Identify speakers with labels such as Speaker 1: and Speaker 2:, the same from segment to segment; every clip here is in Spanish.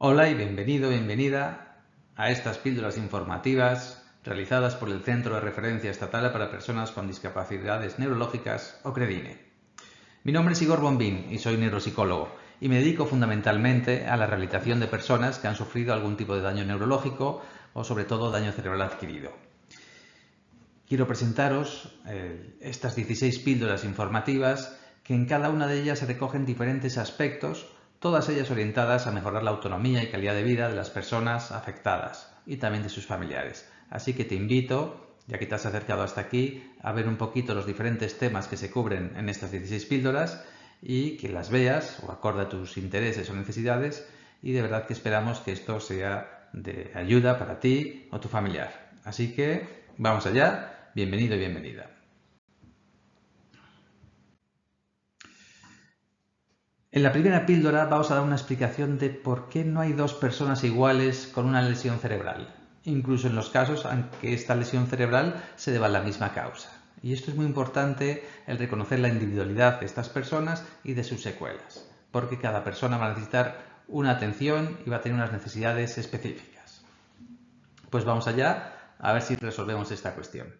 Speaker 1: Hola y bienvenido, bienvenida a estas píldoras informativas realizadas por el Centro de Referencia Estatal para Personas con Discapacidades Neurológicas o CREDINE. Mi nombre es Igor Bombín y soy neuropsicólogo y me dedico fundamentalmente a la rehabilitación de personas que han sufrido algún tipo de daño neurológico o sobre todo daño cerebral adquirido. Quiero presentaros estas 16 píldoras informativas que en cada una de ellas se recogen diferentes aspectos, todas ellas orientadas a mejorar la autonomía y calidad de vida de las personas afectadas y también de sus familiares. Así que te invito, ya que te has acercado hasta aquí, a ver un poquito los diferentes temas que se cubren en estas 16 píldoras y que las veas o acorde a tus intereses o necesidades, y de verdad que esperamos que esto sea de ayuda para ti o tu familiar. Así que vamos allá. Bienvenido y bienvenida. En la primera píldora vamos a dar una explicación de por qué no hay dos personas iguales con una lesión cerebral, incluso en los casos en que esta lesión cerebral se deba a la misma causa. Y esto es muy importante, el reconocer la individualidad de estas personas y de sus secuelas, porque cada persona va a necesitar una atención y va a tener unas necesidades específicas. Pues vamos allá a ver si resolvemos esta cuestión.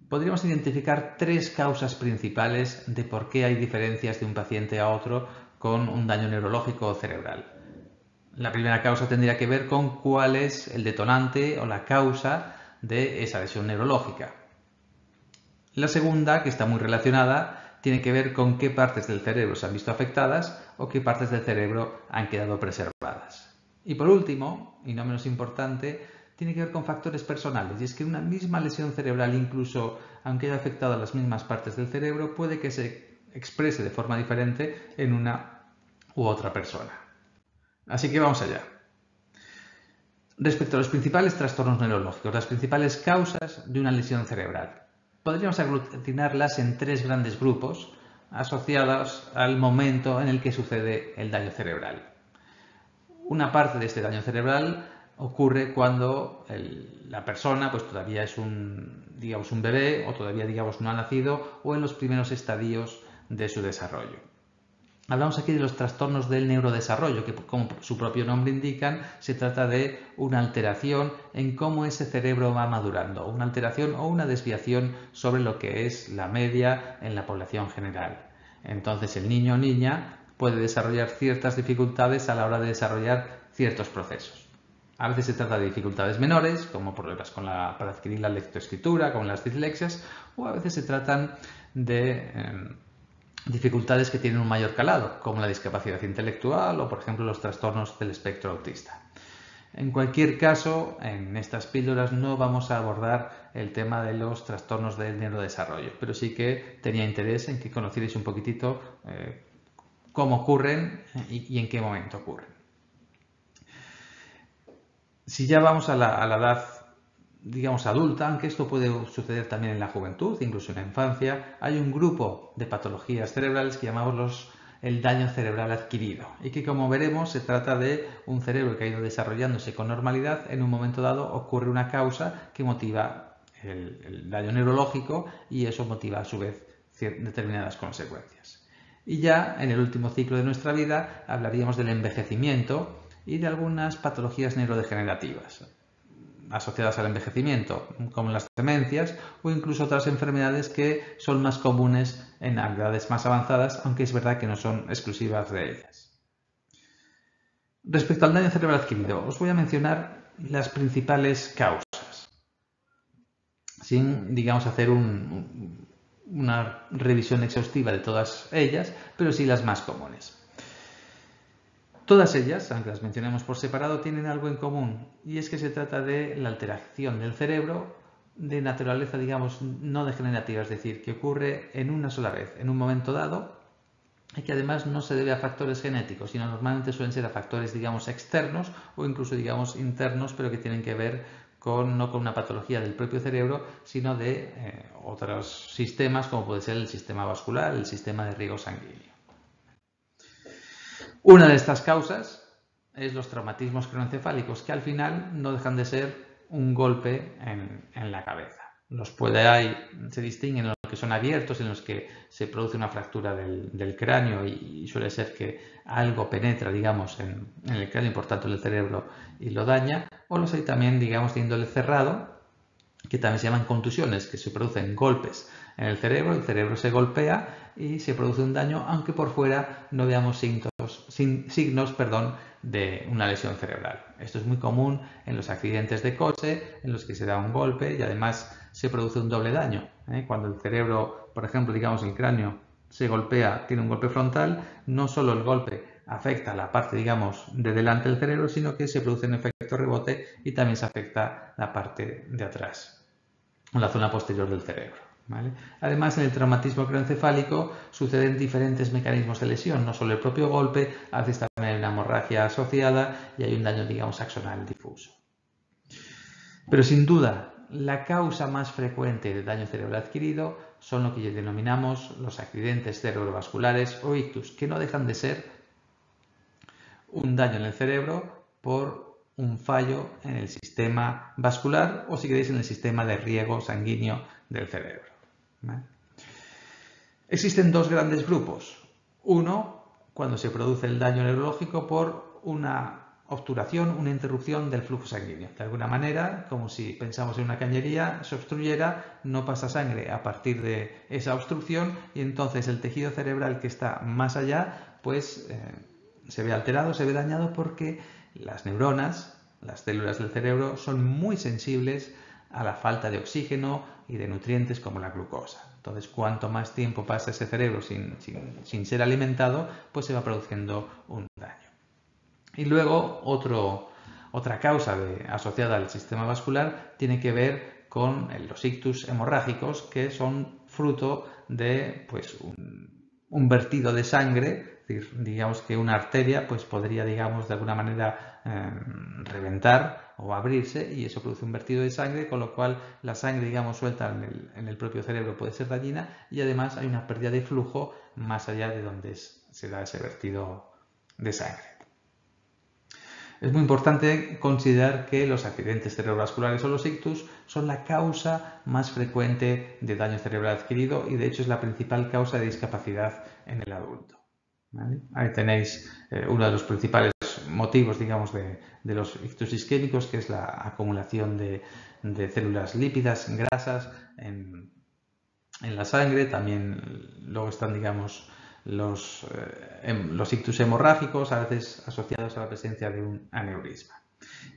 Speaker 1: Podríamos identificar tres causas principales de por qué hay diferencias de un paciente a otro con un daño neurológico o cerebral. La primera causa tendría que ver con cuál es el detonante o la causa de esa lesión neurológica. La segunda, que está muy relacionada, tiene que ver con qué partes del cerebro se han visto afectadas o qué partes del cerebro han quedado preservadas. Y por último, y no menos importante, tiene que ver con factores personales, y es que una misma lesión cerebral, incluso aunque haya afectado a las mismas partes del cerebro, puede que se exprese de forma diferente en una u otra persona. Así que vamos allá. Respecto a los principales trastornos neurológicos, las principales causas de una lesión cerebral, podríamos aglutinarlas en tres grandes grupos asociados al momento en el que sucede el daño cerebral. Una parte de este daño cerebral ocurre cuando la persona pues todavía es un bebé o todavía no ha nacido o en los primeros estadios de su desarrollo. Hablamos aquí de los trastornos del neurodesarrollo, que como su propio nombre indican, se trata de una alteración en cómo ese cerebro va madurando, una alteración o una desviación sobre lo que es la media en la población general. Entonces el niño o niña puede desarrollar ciertas dificultades a la hora de desarrollar ciertos procesos. A veces se trata de dificultades menores, como problemas para adquirir la lectoescritura, como las dislexias, o a veces se tratan de dificultades que tienen un mayor calado, como la discapacidad intelectual o, por ejemplo, los trastornos del espectro autista. En cualquier caso, en estas píldoras no vamos a abordar el tema de los trastornos del neurodesarrollo, pero sí que tenía interés en que conocierais un poquitito cómo ocurren y en qué momento ocurren. Si ya vamos a la edad adulta, aunque esto puede suceder también en la juventud, incluso en la infancia, hay un grupo de patologías cerebrales que llamamos el daño cerebral adquirido y que, como veremos, se trata de un cerebro que ha ido desarrollándose con normalidad. En un momento dado ocurre una causa que motiva el daño neurológico y eso motiva a su vez determinadas consecuencias. Y ya en el último ciclo de nuestra vida hablaríamos del envejecimiento y de algunas patologías neurodegenerativas asociadas al envejecimiento, como las demencias o incluso otras enfermedades que son más comunes en edades más avanzadas, aunque es verdad que no son exclusivas de ellas. Respecto al daño cerebral adquirido, os voy a mencionar las principales causas, sin, hacer una revisión exhaustiva de todas ellas, pero sí las más comunes. Todas ellas, aunque las mencionemos por separado, tienen algo en común, y es que se trata de la alteración del cerebro de naturaleza, no degenerativa, es decir, que ocurre en una sola vez, en un momento dado, y que además no se debe a factores genéticos, sino normalmente suelen ser a factores, externos o incluso, internos, pero que tienen que ver no con una patología del propio cerebro, sino de otros sistemas, como puede ser el sistema vascular, el sistema de riego sanguíneo. Una de estas causas es los traumatismos craneoencefálicos, que al final no dejan de ser un golpe en la cabeza. Se distinguen en lo que que son abiertos, en los que se produce una fractura del cráneo y suele ser que algo penetra, digamos, en el cráneo y por tanto en el cerebro y lo daña, o los hay también, digamos, de índole cerrado, que también se llaman contusiones, que se producen golpes en el cerebro se golpea y se produce un daño, aunque por fuera no veamos signos de una lesión cerebral. Esto es muy común en los accidentes de coche, en los que se da un golpe y además se produce un doble daño. Cuando el cerebro, por ejemplo, digamos el cráneo, se golpea, tiene un golpe frontal, no solo el golpe afecta a la parte, digamos, de delante del cerebro, sino que se produce un efecto rebote y también se afecta la parte de atrás, la zona posterior del cerebro. ¿Vale? Además, en el traumatismo craneoencefálico suceden diferentes mecanismos de lesión, no solo el propio golpe, a veces también hay una hemorragia asociada y hay un daño, digamos, axonal difuso. Pero sin duda, la causa más frecuente de daño cerebral adquirido son lo que denominamos los accidentes cerebrovasculares o ictus, que no dejan de ser un daño en el cerebro por un fallo en el sistema vascular o, si queréis, en el sistema de riego sanguíneo del cerebro. ¿Vale? Existen dos grandes grupos. Uno, cuando se produce el daño neurológico por una obturación, una interrupción del flujo sanguíneo. De alguna manera, como si pensamos en una cañería, se obstruyera, no pasa sangre a partir de esa obstrucción y entonces el tejido cerebral que está más allá, pues se ve alterado, se ve dañado porque las neuronas, las células del cerebro, son muy sensibles a la falta de oxígeno y de nutrientes como la glucosa. Entonces, cuanto más tiempo pasa ese cerebro sin ser alimentado, pues se va produciendo un daño. Y luego, otra causa asociada al sistema vascular tiene que ver con los ictus hemorrágicos, que son fruto de pues, un vertido de sangre. Es decir, digamos que una arteria pues, podría, digamos, de alguna manera reventar o abrirse y eso produce un vertido de sangre, con lo cual la sangre, digamos, suelta en el propio cerebro puede ser dañina y además hay una pérdida de flujo más allá de donde se da ese vertido de sangre. Es muy importante considerar que los accidentes cerebrovasculares o los ictus son la causa más frecuente de daño cerebral adquirido y de hecho es la principal causa de discapacidad en el adulto. ¿Vale? Ahí tenéis uno de los principales motivos, digamos, de los ictus isquémicos, que es la acumulación de células lípidas, grasas en la sangre. También luego están, digamos, los ictus hemorrágicos, a veces asociados a la presencia de un aneurisma.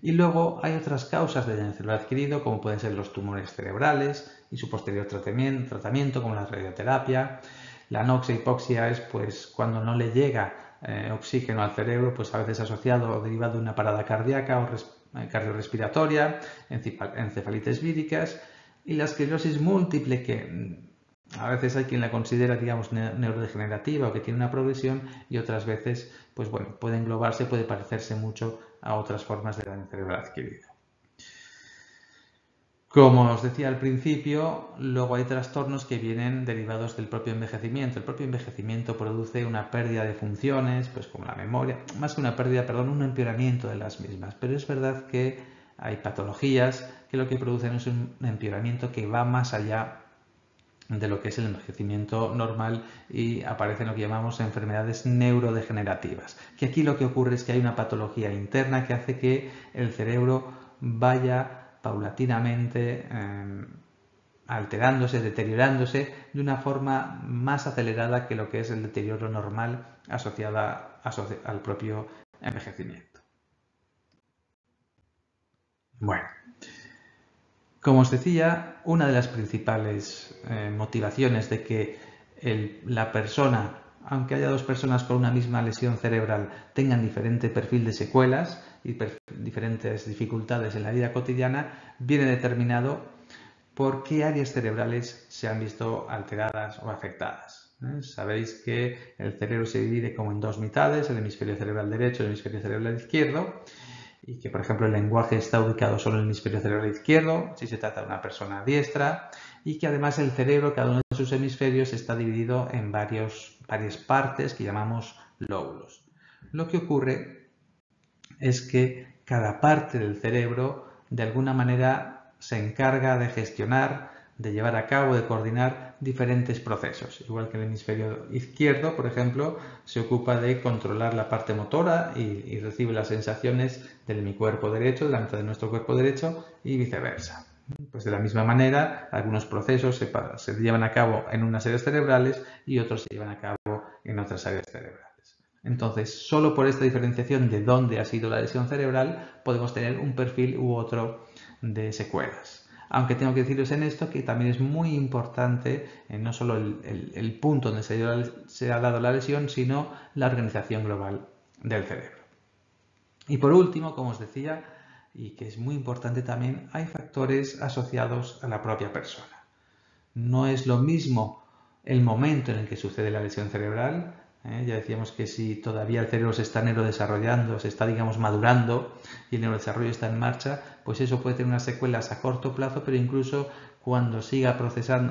Speaker 1: Y luego hay otras causas de daño cerebral adquirido, como pueden ser los tumores cerebrales y su posterior tratamiento, como la radioterapia. La anoxia hipoxia es pues cuando no le llega oxígeno al cerebro, pues a veces asociado o derivado de una parada cardíaca o cardiorrespiratoria, encefalitis víricas, y la esclerosis múltiple, que a veces hay quien la considera, digamos, neurodegenerativa o que tiene una progresión y otras veces, pues bueno, puede englobarse, puede parecerse mucho a otras formas de daño cerebral adquirido. Como os decía al principio, luego hay trastornos que vienen derivados del propio envejecimiento. El propio envejecimiento produce una pérdida de funciones, pues como la memoria, más que una pérdida, perdón, un empeoramiento de las mismas. Pero es verdad que hay patologías que lo que producen es un empeoramiento que va más allá de lo que es el envejecimiento normal y aparecen lo que llamamos enfermedades neurodegenerativas. Que aquí lo que ocurre es que hay una patología interna que hace que el cerebro vaya paulatinamente alterándose, deteriorándose de una forma más acelerada que lo que es el deterioro normal asociada al propio envejecimiento. Bueno, como os decía, una de las principales motivaciones de que la persona, aunque haya dos personas con una misma lesión cerebral, tengan diferente perfil de secuelas y diferentes dificultades en la vida cotidiana, viene determinado por qué áreas cerebrales se han visto alteradas o afectadas. Sabéis que el cerebro se divide como en dos mitades, el hemisferio cerebral derecho y el hemisferio cerebral izquierdo, y que, por ejemplo, el lenguaje está ubicado solo en el hemisferio cerebral izquierdo, si se trata de una persona diestra, y que además el cerebro, cada uno de sus hemisferios, está dividido en varias partes que llamamos lóbulos. Lo que ocurre es que cada parte del cerebro, de alguna manera, se encarga de gestionar, de llevar a cabo, de coordinar diferentes procesos. Igual que el hemisferio izquierdo, por ejemplo, se ocupa de controlar la parte motora y recibe las sensaciones de mi cuerpo derecho, de la mitad de nuestro cuerpo derecho y viceversa. Pues de la misma manera, algunos procesos se llevan a cabo en unas áreas cerebrales y otros se llevan a cabo en otras áreas cerebrales. Entonces, solo por esta diferenciación de dónde ha sido la lesión cerebral, podemos tener un perfil u otro de secuelas. Aunque tengo que deciros en esto que también es muy importante no solo el punto donde se ha dado la lesión, sino la organización global del cerebro. Y por último, como os decía, y que es muy importante también, hay factores asociados a la propia persona. No es lo mismo el momento en el que sucede la lesión cerebral. Ya decíamos que si todavía el cerebro se está neurodesarrollando, se está, digamos, madurando y el neurodesarrollo está en marcha, pues eso puede tener unas secuelas a corto plazo, pero incluso cuando siga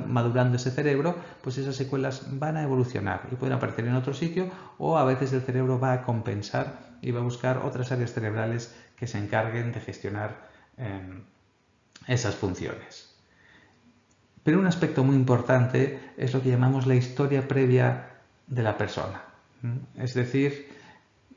Speaker 1: madurando ese cerebro, pues esas secuelas van a evolucionar y pueden aparecer en otro sitio, o a veces el cerebro va a compensar y va a buscar otras áreas cerebrales que se encarguen de gestionar esas funciones. Pero un aspecto muy importante es lo que llamamos la historia previa de la persona. Es decir,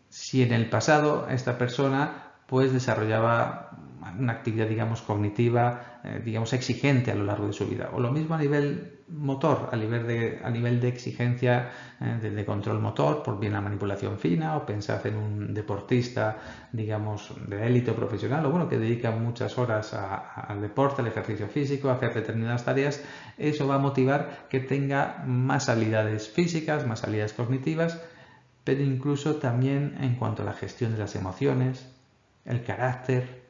Speaker 1: si en el pasado esta persona pues desarrollaba una actividad, digamos, cognitiva, digamos, exigente a lo largo de su vida, o lo mismo a nivel motor, a nivel de exigencia de control motor, por bien la manipulación fina, o pensad en un deportista, digamos, de élite o profesional, o bueno, que dedica muchas horas al deporte, al ejercicio físico, a hacer determinadas tareas. Eso va a motivar que tenga más habilidades físicas, más habilidades cognitivas, pero incluso también en cuanto a la gestión de las emociones, el carácter.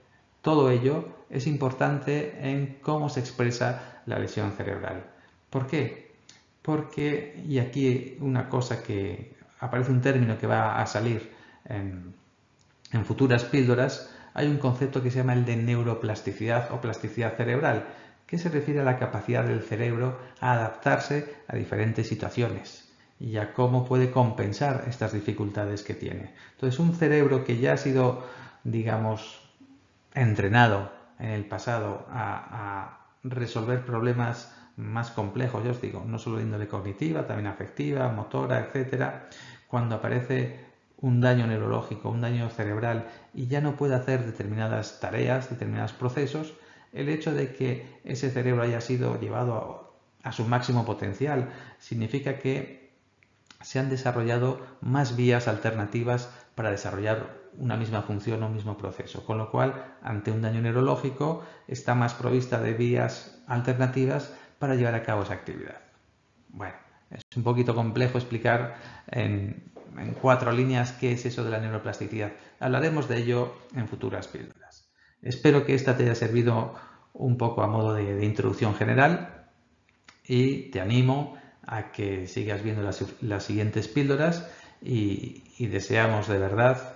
Speaker 1: Todo ello es importante en cómo se expresa la lesión cerebral. ¿Por qué? Porque, y aquí una cosa que aparece, un término que va a salir en futuras píldoras, hay un concepto que se llama el de neuroplasticidad o plasticidad cerebral, que se refiere a la capacidad del cerebro a adaptarse a diferentes situaciones y a cómo puede compensar estas dificultades que tiene. Entonces, un cerebro que ya ha sido, digamos, entrenado en el pasado a resolver problemas más complejos, ya os digo, no solo de índole cognitiva, también afectiva, motora, etcétera, cuando aparece un daño neurológico, un daño cerebral y ya no puede hacer determinadas tareas, determinados procesos, el hecho de que ese cerebro haya sido llevado a su máximo potencial significa que se han desarrollado más vías alternativas para desarrollar una misma función o un mismo proceso, con lo cual, ante un daño neurológico, está más provista de vías alternativas para llevar a cabo esa actividad. Bueno, es un poquito complejo explicar en 4 líneas qué es eso de la neuroplasticidad. Hablaremos de ello en futuras píldoras. Espero que esta te haya servido un poco a modo de introducción general y te animo a que sigas viendo las siguientes píldoras y deseamos de verdad,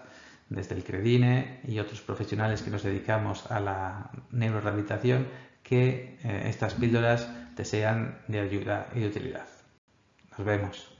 Speaker 1: desde el Credine y otros profesionales que nos dedicamos a la neurorehabilitación, que estas píldoras te sean de ayuda y de utilidad. Nos vemos.